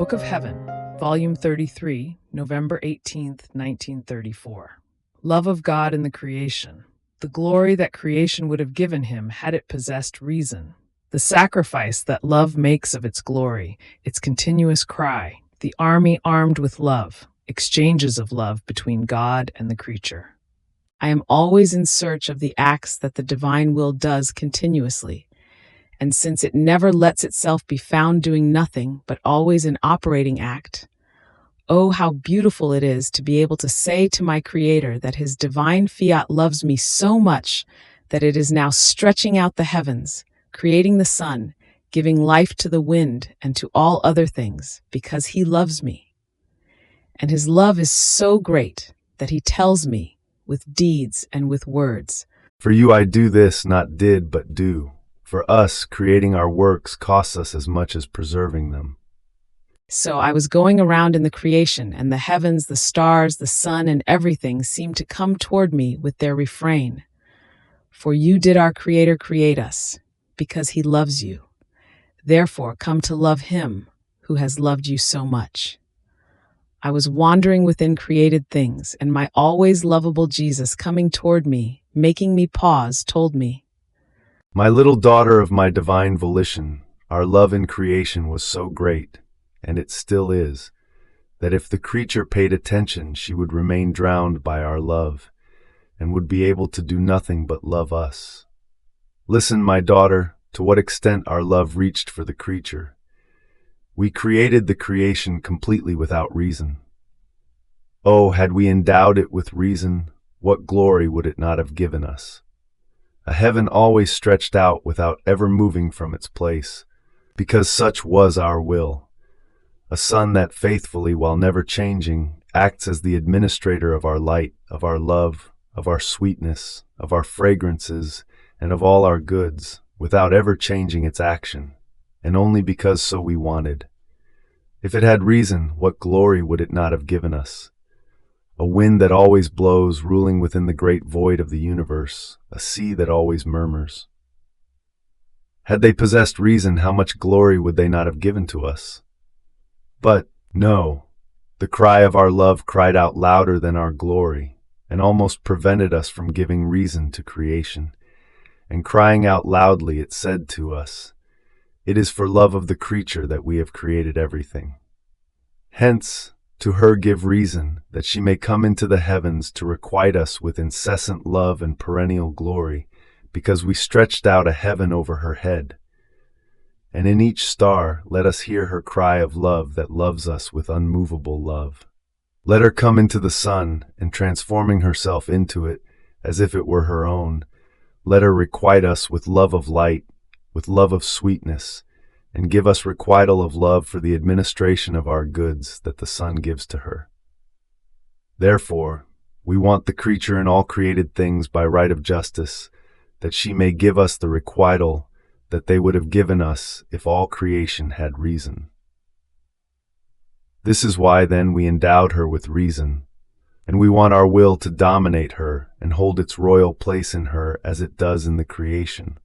Book of Heaven, Volume 33, November 18th, 1934. Love of God in the creation. The glory that creation would have given him had it possessed reason. The sacrifice that love makes of its glory, its continuous cry, the army armed with love, exchanges of love between God and the creature. I am always in search of the acts that the divine will does continuously, and since it never lets itself be found doing nothing but always an operating act, oh, how beautiful it is to be able to say to my Creator that His divine fiat loves me so much that it is now stretching out the heavens, creating the sun, giving life to the wind and to all other things, because He loves me. And His love is so great that He tells me, with deeds and with words, "For you I do this, not did, but do." For us, creating our works costs us as much as preserving them. So I was going around in the creation, and the heavens, the stars, the sun, and everything seemed to come toward me with their refrain. For you did our Creator create us, because He loves you. Therefore come to love Him, who has loved you so much. I was wandering within created things, and my always lovable Jesus coming toward me, making me pause, told me, My little daughter of my divine volition, our love in creation was so great, and it still is, that if the creature paid attention, she would remain drowned by our love, and would be able to do nothing but love us. Listen, my daughter, to what extent our love reached for the creature. We created the creation completely without reason. Oh, had we endowed it with reason, what glory would it not have given us? A heaven always stretched out without ever moving from its place, because such was our will. A sun that faithfully, while never changing, acts as the administrator of our light, of our love, of our sweetness, of our fragrances, and of all our goods, without ever changing its action, and only because so we wanted. If it had reason, what glory would it not have given us? A wind that always blows, ruling within the great void of the universe, a sea that always murmurs. Had they possessed reason, how much glory would they not have given to us? But, no, the cry of our love cried out louder than our glory, and almost prevented us from giving reason to creation. And crying out loudly, it said to us, "It is for love of the creature that we have created everything. Hence, to her give reason, that she may come into the heavens to requite us with incessant love and perennial glory, because we stretched out a heaven over her head. And in each star let us hear her cry of love that loves us with unmovable love. Let her come into the sun, and transforming herself into it, as if it were her own, let her requite us with love of light, with love of sweetness, and give us requital of love for the administration of our goods that the sun gives to her. Therefore, we want the creature in all created things by right of justice, that she may give us the requital that they would have given us if all creation had reason. This is why, then, we endowed her with reason, and we want our will to dominate her and hold its royal place in her as it does in the creation,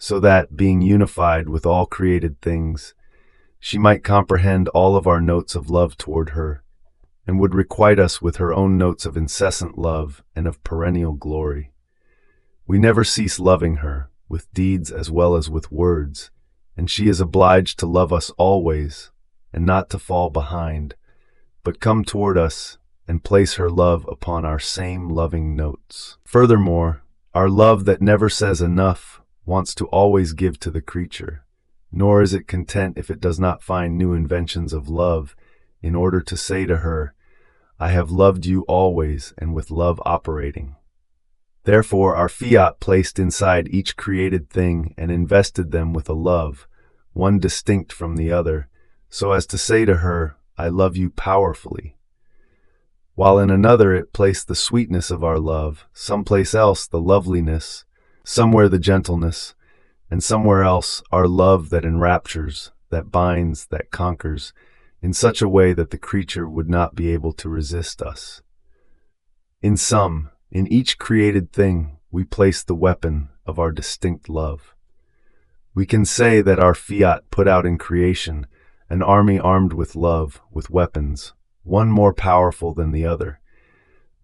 so that, being unified with all created things, she might comprehend all of our notes of love toward her, and would requite us with her own notes of incessant love and of perennial glory. We never cease loving her, with deeds as well as with words, and she is obliged to love us always, and not to fall behind, but come toward us and place her love upon our same loving notes. Furthermore, our love that never says enough wants to always give to the creature, nor is it content if it does not find new inventions of love in order to say to her, "I have loved you always and with love operating." Therefore our fiat placed inside each created thing and invested them with a love, one distinct from the other, so as to say to her, "I love you powerfully." While in another it placed the sweetness of our love, someplace else the loveliness, somewhere the gentleness, and somewhere else our love that enraptures, that binds, that conquers, in such a way that the creature would not be able to resist us. In sum, in each created thing we place the weapon of our distinct love. We can say that our fiat put out in creation an army armed with love, with weapons, one more powerful than the other.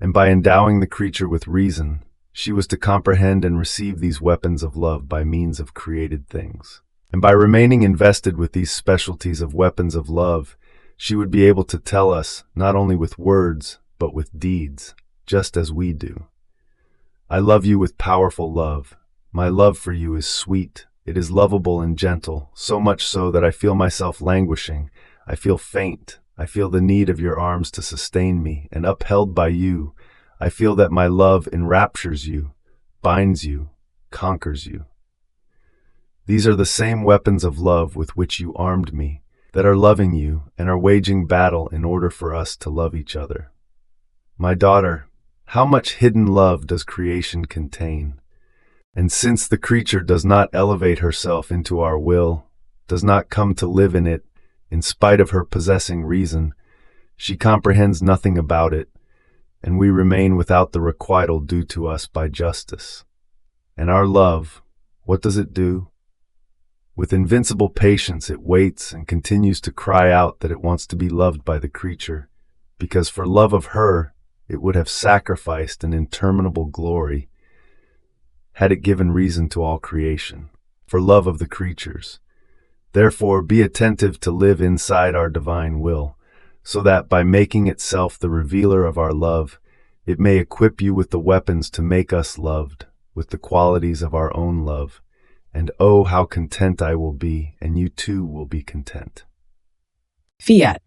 And by endowing the creature with reason, she was to comprehend and receive these weapons of love by means of created things. And by remaining invested with these specialties of weapons of love, she would be able to tell us, not only with words, but with deeds, just as we do. I love you with powerful love. My love for you is sweet. It is lovable and gentle, so much so that I feel myself languishing. I feel faint. I feel the need of your arms to sustain me, and upheld by you, I feel that my love enraptures you, binds you, conquers you. These are the same weapons of love with which you armed me, that are loving you and are waging battle in order for us to love each other. My daughter, how much hidden love does creation contain? And since the creature does not elevate herself into our will, does not come to live in it, in spite of her possessing reason, she comprehends nothing about it, and we remain without the requital due to us by justice. And our love, what does it do? With invincible patience it waits and continues to cry out that it wants to be loved by the creature, because for love of her it would have sacrificed an interminable glory, had it given reason to all creation, for love of the creatures. Therefore, be attentive to live inside our divine will, so that by making itself the revealer of our love, it may equip you with the weapons to make us loved, with the qualities of our own love. And oh, how content I will be, and you too will be content. Fiat.